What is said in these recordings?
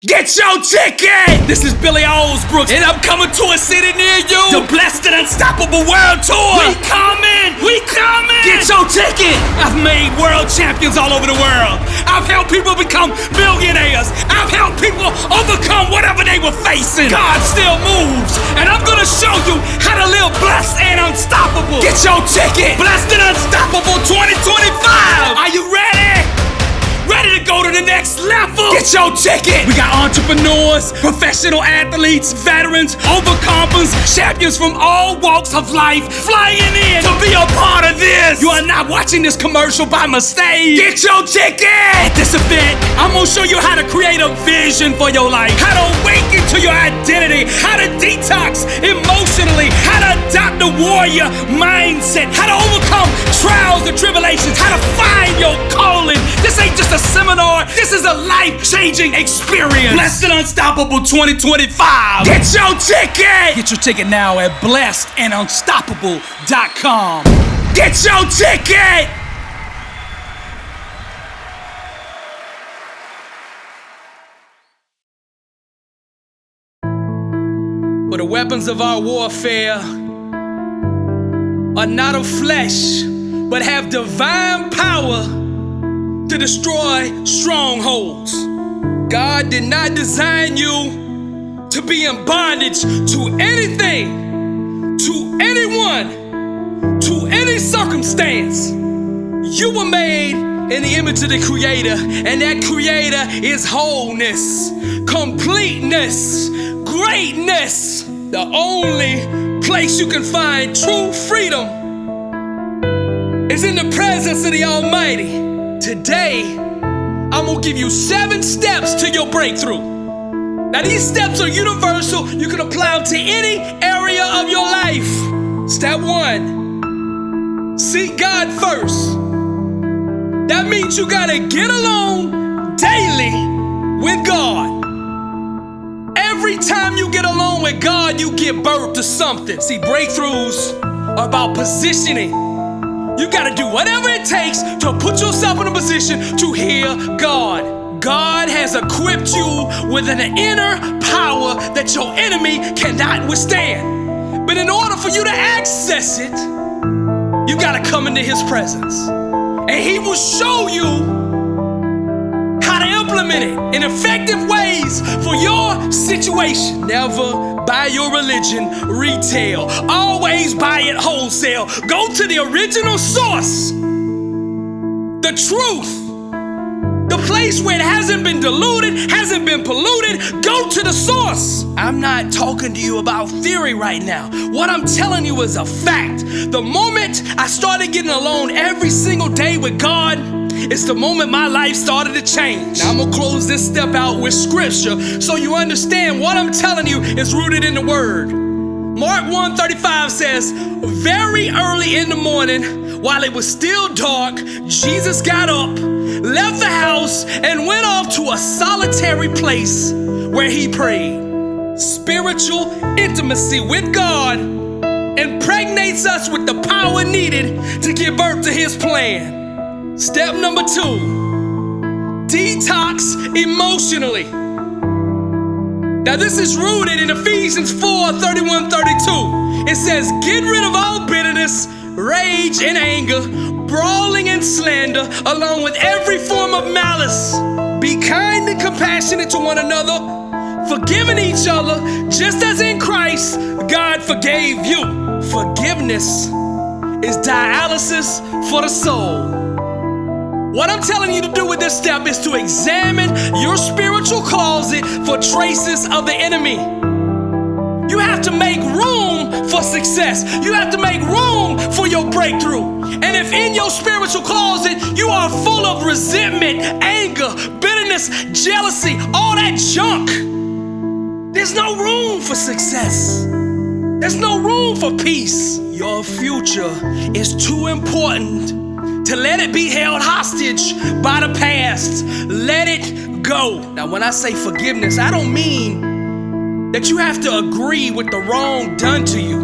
Get your ticket! This is Billy Alsbrooks, and I'm coming to a city near you. The Blessed and Unstoppable World Tour. We coming! We coming! Get your ticket! I've made world champions all over the world. I've helped people become millionaires. I've helped people overcome whatever they were facing. God still moves, and I'm gonna show you how to live blessed and unstoppable. Get your ticket! Blessed and Unstoppable 2025! Are you ready? Ready to go to the next level? Get your ticket! We got entrepreneurs, professional athletes, veterans, overcomers, champions from all walks of life flying in to be a part of this. You are not watching this commercial by mistake. Get your ticket! At this event, I'm gonna show you how to create a vision for your life, how to awaken to your identity, how to detox emotionally, how to adopt the warrior mindset, how to overcome trials and tribulations, how to find your calling. This ain't just a seminar, this is a life-changing experience. Blessed and Unstoppable 2025. Get your ticket! Get your ticket now at blessedandunstoppable.com. Get your ticket! For the weapons of our warfare are not of flesh, but have divine power to destroy strongholds. God did not design you to be in bondage to anything, to anyone, to any circumstance. You were made in the image of the Creator, and that Creator is wholeness, completeness, greatness. The only place you can find true freedom is in the presence of the Almighty. Today, I'm gonna give you 7 steps to your breakthrough. Now, these steps are universal. You can apply them to any area of your life. Step 1, seek God first. That means you gotta get alone daily with God. Every time you get alone with God, you give birth to something. See, breakthroughs are about positioning. You gotta do whatever it takes to put yourself in a position to hear God. God has equipped you with an inner power that your enemy cannot withstand. But in order for you to access it, you gotta come into His presence. And He will show you how to implement it in effective ways for your situation. Never buy your religion retail. Always buy it wholesale. Go to the original source, the truth, the place where it hasn't been diluted, hasn't been polluted. Go to the source. I'm not talking to you about theory right now. What I'm telling you is a fact. The moment I started getting alone every single day with God, it's the moment my life started to change. Now I'm gonna close this step out with scripture so you understand what I'm telling you is rooted in the Word. Mark 1:35 says, very early in the morning, while it was still dark, Jesus got up, left the house, and went off to a solitary place where He prayed. Spiritual intimacy with God impregnates us with the power needed to give birth to His plan. Step number 2, detox emotionally. Now this is rooted in Ephesians 4:31-32. It says, get rid of all bitterness, rage and anger, brawling and slander, along with every form of malice. Be kind and compassionate to one another, forgiving each other, just as in Christ God forgave you. Forgiveness is dialysis for the soul. What I'm telling you to do with this step is to examine your spiritual closet for traces of the enemy. You have to make room for success. You have to make room for your breakthrough. And if in your spiritual closet you are full of resentment, anger, bitterness, jealousy, all that junk, there's no room for success. There's no room for peace. Your future is too important to let it be held hostage by the past. Let it go. Now, when I say forgiveness, I don't mean that you have to agree with the wrong done to you.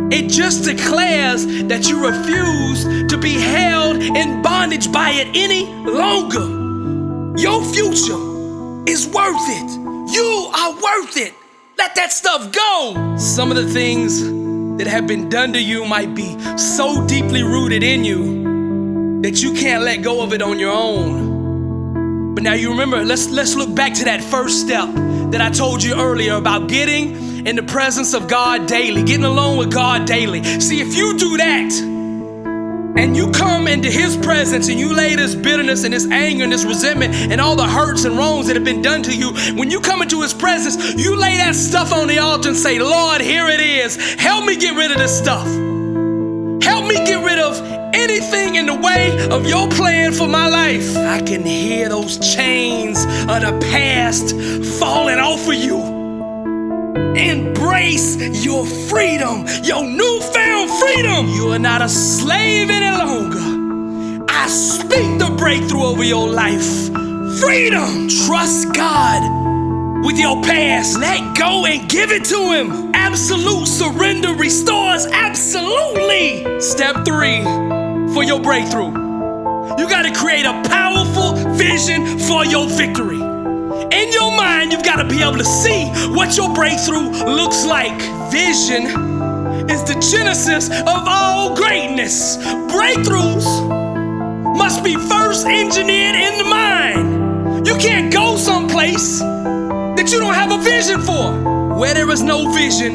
It just declares that you refuse to be held in bondage by it any longer. Your future is worth it. You are worth it. Let that stuff go. Some of the things that have been done to you might be so deeply rooted in you that you can't let go of it on your own. But now you remember, let's look back to that first step that I told you earlier about getting in the presence of God daily, getting alone with God daily. See, if you do that, and you come into His presence and you lay this bitterness and this anger and this resentment and all the hurts and wrongs that have been done to you, when you come into His presence, you lay that stuff on the altar and say, Lord, here it is. Help me get rid of this stuff. Help me get rid of anything in the way of your plan for my life. I can hear those chains of the past falling off of you. Embrace your freedom, your newfound freedom. You are not a slave any longer. I speak the breakthrough over your life. Freedom. Trust God with your past. Let go and give it to Him. Absolute surrender restores absolutely. Step 3 for your breakthrough. You got to create a powerful vision for your victory. In your mind, you've got to be able to see what your breakthrough looks like. Vision is the genesis of all greatness. Breakthroughs must be first engineered in the mind. You can't go someplace that you don't have a vision for. Where there is no vision,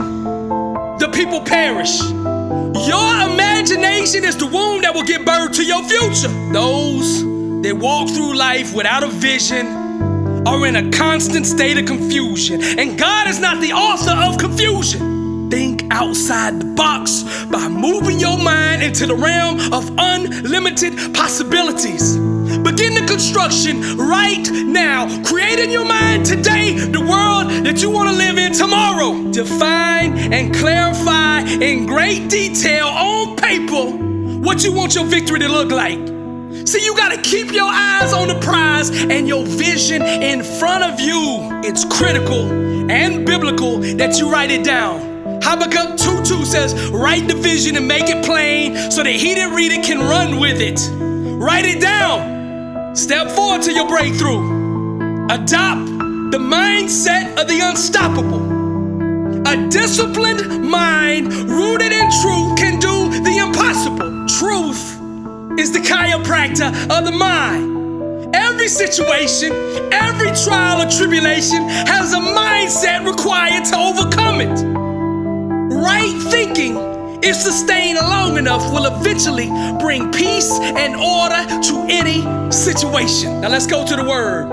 the people perish. Your imagination is the womb that will give birth to your future. Those that walk through life without a vision are in a constant state of confusion. And God is not the author of confusion. Think outside the box by moving your mind into the realm of unlimited possibilities. Begin the construction right now. Create in your mind today the world that you want to live in tomorrow. Define and clarify in great detail on paper what you want your victory to look like. See, you gotta keep your eyes on the prize and your vision in front of you. It's critical and biblical that you write it down. Habakkuk 2:2 says, write the vision and make it plain so that he that read it can run with it. Write it down. Step 4 to your breakthrough. Adopt the mindset of the unstoppable. A disciplined mind rooted in truth can do the impossible. Truth is the chiropractor of the mind. Every situation, every trial or tribulation has a mindset required to overcome it. Right thinking, if sustained long enough, will eventually bring peace and order to any situation. Now let's go to the word.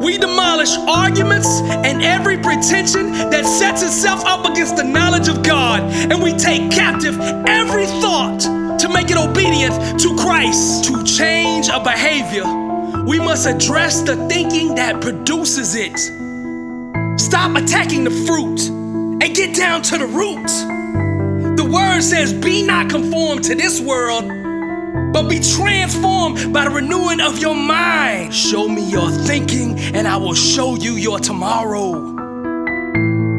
We demolish arguments and every pretension that sets itself up against the knowledge of God, and we take captive every thought to make it obedient to Christ. To change a behavior, we must address the thinking that produces it. Stop attacking the fruit and get down to the root. The word says, be not conformed to this world, but be transformed by the renewing of your mind. Show me your thinking and I will show you your tomorrow.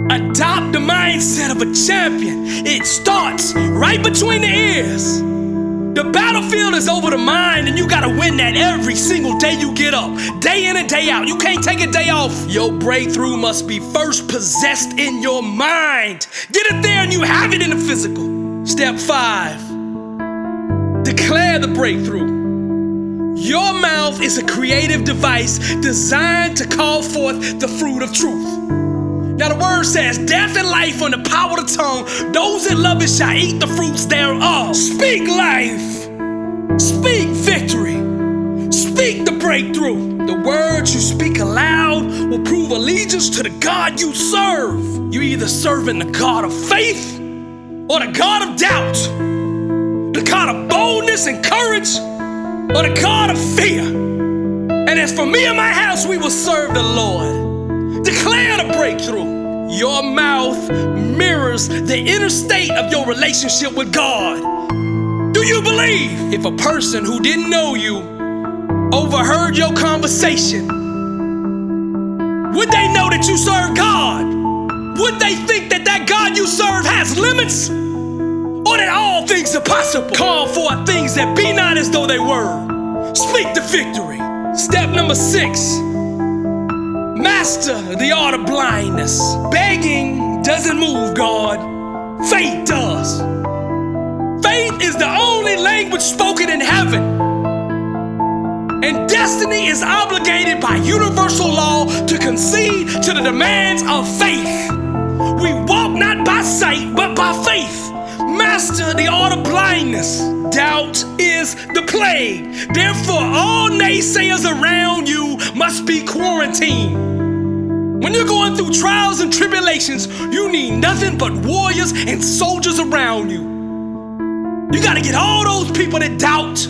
Adopt the mindset of a champion. It starts right between the ears. The battlefield is over the mind, and you gotta win that every single day you get up, day in and day out. You can't take a day off. Your breakthrough must be first possessed in your mind. Get it there and you have it in the physical. Step 5, declare the breakthrough. Your mouth is a creative device designed to call forth the fruit of truth. Now the word says, death and life on the power of the tongue. Those that love it shall eat the fruits thereof. Speak life. Speak victory. Speak the breakthrough. The words you speak aloud will prove allegiance to the God you serve. You either serving the God of faith or the God of doubt, the God of boldness and courage or the God of fear. And as for me and my house, we will serve the Lord. Declare the breakthrough. Your mouth mirrors the inner state of your relationship with God. Do you believe if a person who didn't know you overheard your conversation, would they know that you serve God? Would they think that that God you serve has limits? Or that all things are possible? Call forth things that be not as though they were. Speak the victory. Step number 6. Master the art of blindness. Begging doesn't move God, faith does. Faith is the only language spoken in heaven. And destiny is obligated by universal law to concede to the demands of faith. We walk not by sight, but by faith. Master the art of blindness. Doubt is the plague. Therefore, all naysayers around you must be quarantined. When you're going through trials and tribulations, you need nothing but warriors and soldiers around you. You gotta get all those people that doubt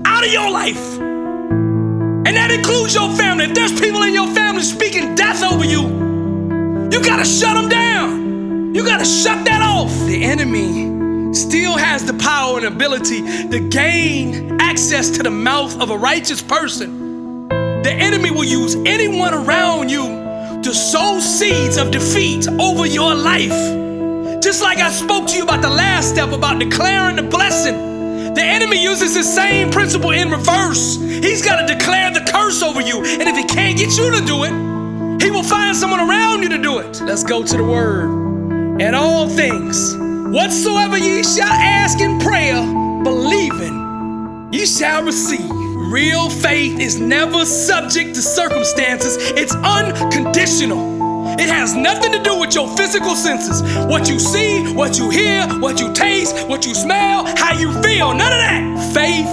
out of your life. And that includes your family. If there's people in your family speaking death over you, you gotta shut them down. You gotta shut that off. The enemy still has the power and ability to gain access to the mouth of a righteous person. The enemy will use anyone around you to sow seeds of defeat over your life. Just like I spoke to you about the last step about declaring the blessing. The enemy uses the same principle in reverse. He's got to declare the curse over you. And if he can't get you to do it, he will find someone around you to do it. Let's go to the word. And all things, whatsoever ye shall ask in prayer, believing, ye shall receive. Real faith is never subject to circumstances. It's unconditional. It has nothing to do with your physical senses. What you see, what you hear, what you taste, what you smell, how you feel. None of that. Faith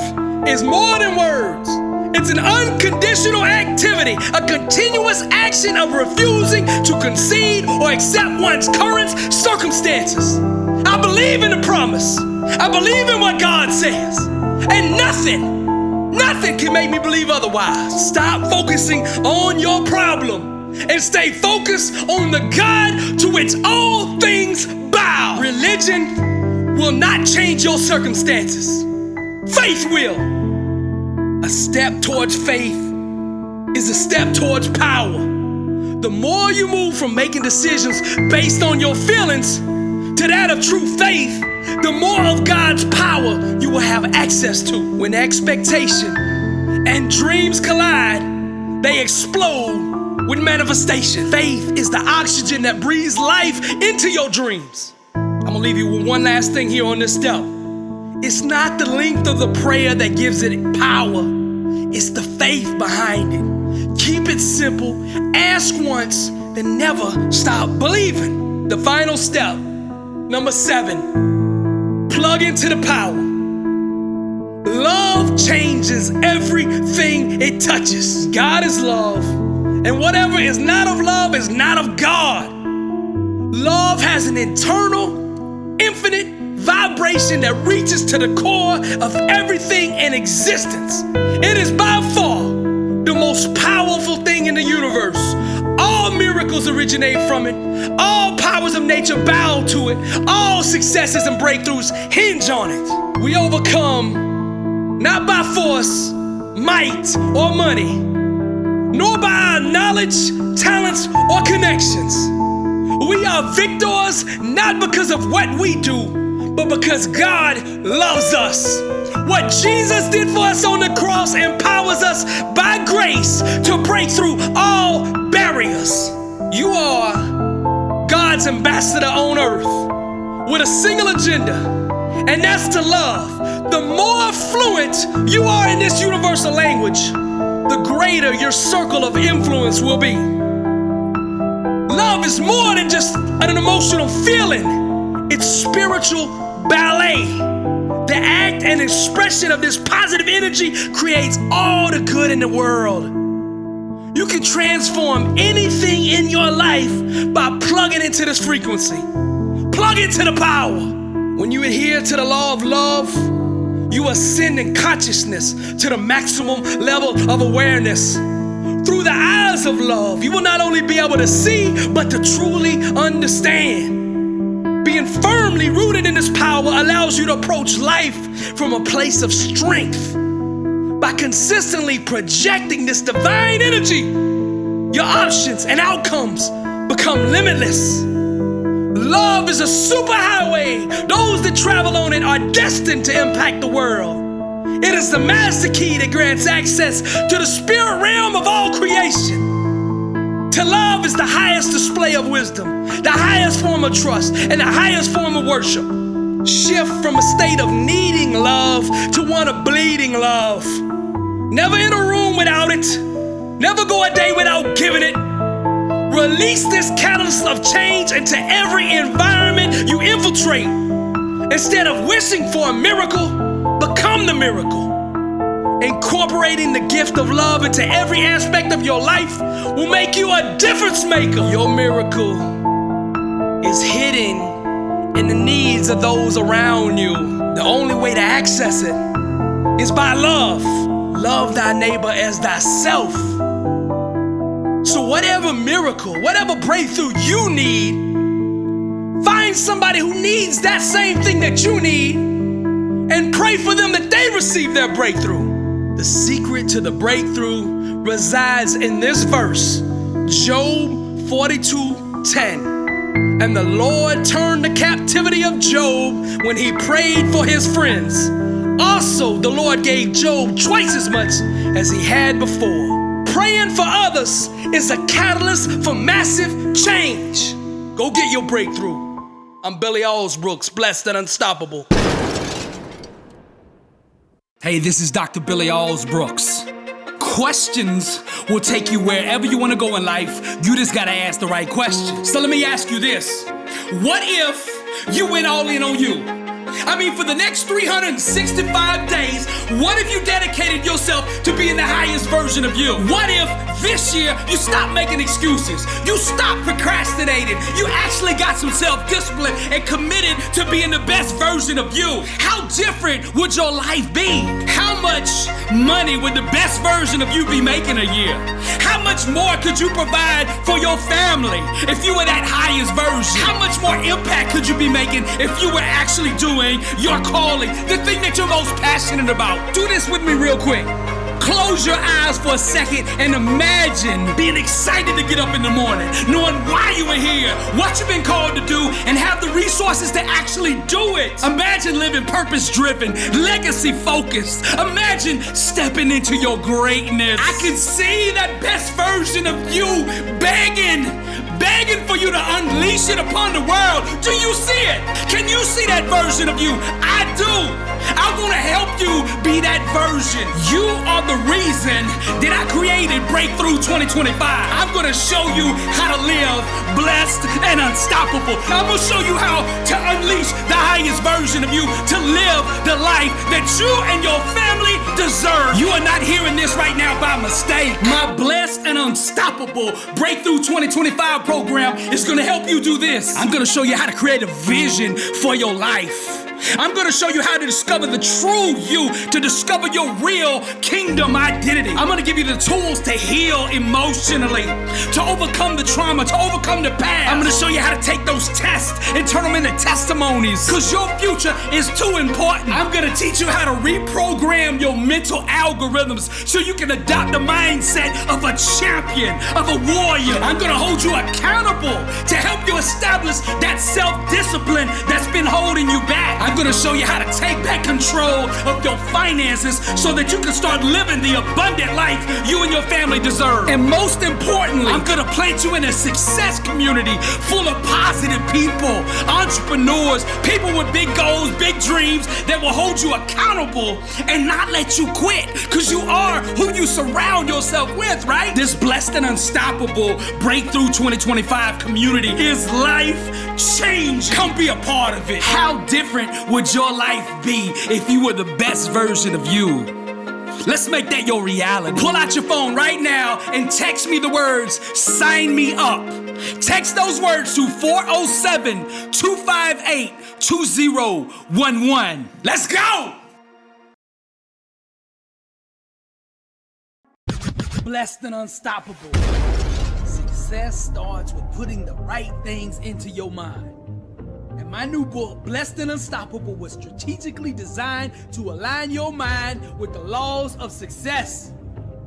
is more than words. It's an unconditional activity, a continuous action of refusing to concede or accept one's current circumstances. I believe in the promise. I believe in what God says. And nothing can make me believe otherwise. Stop focusing on your problem and stay focused on the God to which all things bow. Religion will not change your circumstances. Faith will. A step towards faith is a step towards power. The more you move from making decisions based on your feelings to that of true faith, the more of God's power you will have access to. When expectation and dreams collide, they explode with manifestation. Faith is the oxygen that breathes life into your dreams. I'm gonna leave you with one last thing here on this step. It's not the length of the prayer that gives it power. It's the faith behind it. Keep it simple. Ask once, then never stop believing. The final step, number 7, plug into the power. Love changes everything it touches. God is love. And whatever is not of love is not of God. Love has an internal, infinite vibration that reaches to the core of everything in existence. It is by far the most powerful thing in the universe. All miracles originate from it. All powers of nature bow to it. All successes and breakthroughs hinge on it. We overcome not by force, might, or money, nor by our knowledge, talents, or connections. We are victors not because of what we do, but because God loves us. What Jesus did for us on the cross empowers us by grace to break through all barriers. You are God's ambassador on earth with a single agenda, and that's to love. The more fluent you are in this universal language, the greater your circle of influence will be. Love is more than just an emotional feeling. It's spiritual ballet. The act and expression of this positive energy creates all the good in the world. You can transform anything in your life by plugging into this frequency. Plug into the power. When you adhere to the law of love, you ascend in consciousness to the maximum level of awareness. Through the eyes of love, you will not only be able to see, but to truly understand. Being firmly rooted in this power allows you to approach life from a place of strength. By consistently projecting this divine energy, your options and outcomes become limitless. Love is a superhighway. Those that travel on it are destined to impact the world. It is the master key that grants access to the spirit realm of all creation. To love is the highest display of wisdom, the highest form of trust, and the highest form of worship. Shift from a state of needing love to one of bleeding love. Never in a room without it. Never go a day without giving it. Release this catalyst of change into every environment you infiltrate. Instead of wishing for a miracle, become the miracle. Incorporating the gift of love into every aspect of your life will make you a difference maker. Your miracle is hidden in the needs of those around you. The only way to access it is by love. Love thy neighbor as thyself. So whatever miracle, whatever breakthrough you need, find somebody who needs that same thing that you need and pray for them that they receive their breakthrough. The secret to the breakthrough resides in this verse, Job 42:10. And the Lord turned the captivity of Job when he prayed for his friends. Also, the Lord gave Job twice as much as he had before. Praying for others is a catalyst for massive change. Go get your breakthrough. I'm Billy Alsbrooks, blessed and unstoppable. Hey, this is Dr. Billy Alsbrooks. Questions will take you wherever you want to go in life. You just got to ask the right questions. So let me ask you this. What if you went all in on you? I mean, for the next 365 days, what if you dedicated yourself to being the highest version of you? What if this year you stopped making excuses? You stopped procrastinating. You actually got some self-discipline and committed to being the best version of you. How different would your life be? How much money would the best version of you be making a year? How much more could you provide for your family if you were that highest version? How much more impact could you be making if you were actually doing your calling, the thing that you're most passionate about? Do this with me real quick. Close your eyes for a second and imagine being excited to get up in the morning, knowing why you were here, what you've been called to do, and have the resources to actually do it. Imagine living purpose-driven, legacy-focused. Imagine stepping into your greatness. I can see that best version of you begging for you to unleash it upon the world. Do you see it? Can you see that version of you? I do. I want to help you be that version. You are the reason that I created Breakthrough 2025. I'm going to show you how to live blessed and unstoppable. I'm going to show you how to unleash the highest version of you, to live the life that you and your family deserve. You are not hearing this right now by mistake. My Blessed and Unstoppable Breakthrough 2025 program is going to help you do this. I'm going to show you how to create a vision for your life. I'm going to show you how to discover the true you, to discover your real kingdom identity. I'm going to give you the tools to heal emotionally, to overcome the trauma, to overcome the past. I'm going to show you how to take those tests and turn them into testimonies, because your future is too important. I'm going to teach you how to reprogram your mental algorithms so you can adopt the mindset of a champion, of a warrior. I'm going to hold you accountable to help you establish that self-discipline that's been holding you back. I'm going to show you how to take back control of your finances so that you can start living the abundant life you and your family deserve. And most importantly, I'm going to plant you in a success community full of positive people, entrepreneurs, people with big goals, big dreams that will hold you accountable and not let you quit, because you are who you surround yourself with, right? This Blessed and Unstoppable Breakthrough 2025 community is life changing. Come be a part of it. How different would your life be if you were the best version of you? Let's make that your reality. Pull out your phone right now and text me the words, "Sign me up." Text those words to 407-258-2011. Let's go! Blessed and Unstoppable. Success starts with putting the right things into your mind. And my new book, Blessed and Unstoppable, was strategically designed to align your mind with the laws of success.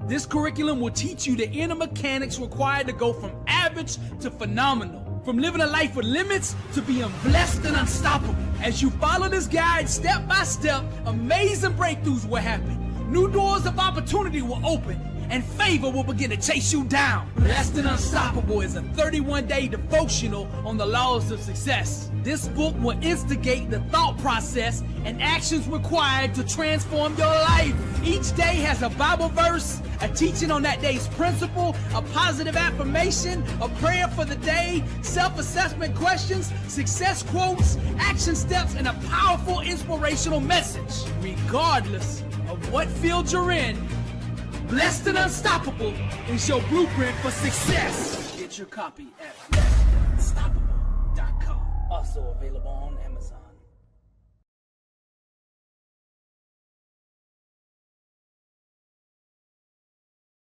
This curriculum will teach you the inner mechanics required to go from average to phenomenal, from living a life with limits to being blessed and unstoppable. As you follow this guide step by step, amazing breakthroughs will happen. New doors of opportunity will open, and favor will begin to chase you down. Blessed and Unstoppable is a 31-day devotional on the laws of success. This book will instigate the thought process and actions required to transform your life. Each day has a Bible verse, a teaching on that day's principle, a positive affirmation, a prayer for the day, self-assessment questions, success quotes, action steps, and a powerful inspirational message. Regardless of what field you're in, Blessed and Unstoppable is your blueprint for success. Get your copy at blessedandunstoppable.com. Also available on Amazon.